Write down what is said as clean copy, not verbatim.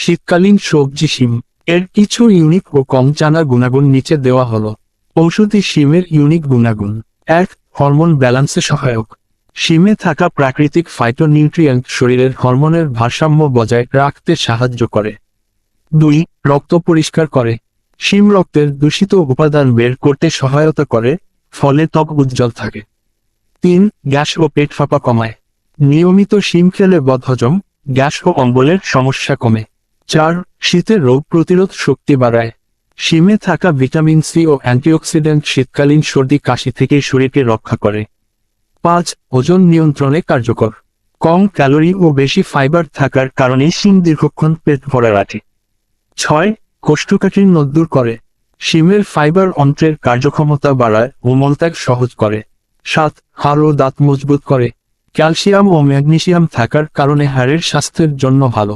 শীতকালীন সবজি শিম। এর কিছু ইউনিক ও কম জানা গুণাগুণ নিচে দেওয়া হলো। ঔষধি শিমের ইউনিক গুণাগুণ: ১. হরমোন ব্যালান্সে সহায়ক। শিমে থাকা প্রাকৃতিক ফাইটোনিউট্রিয়েন্ট শরীরের হরমোনের ভারসাম্য বজায় রাখতে সাহায্য করে। ২. রক্ত পরিষ্কার করে। শিম রক্তের দূষিত উপাদান বের করতে সহায়তা করে, ফলে ত্বক উজ্জ্বল থাকে। ৩. গ্যাস ও পেট ফাঁপা কমায়। নিয়মিত শিম খেলে বদহজম, গ্যাস ও অম্বলের সমস্যা কমে। ৪. শীতের রোগ প্রতিরোধ শক্তি বাড়ায়। শিমে থাকা ভিটামিন সি ও অ্যান্টিঅক্সিডেন্ট শীতকালীন সর্দি কাশি থেকে শরীরকে রক্ষা করে। ৫. ওজন নিয়ন্ত্রণে কার্যকর। কম ক্যালোরি ও বেশি ফাইবার থাকার কারণে শিম দীর্ঘক্ষণ পেট ভরা রাখে। ৬. কোষ্ঠকাঠিন্য দূর করে। শিমের ফাইবার অন্ত্রের কার্যক্ষমতা বাড়ায় ও মলত্যাগ সহজ করে। ৭. হাড় ও দাঁত মজবুত করে। ক্যালসিয়াম ও ম্যাগনেসিয়াম থাকার কারণে হাড়ের স্বাস্থ্যের জন্য ভালো।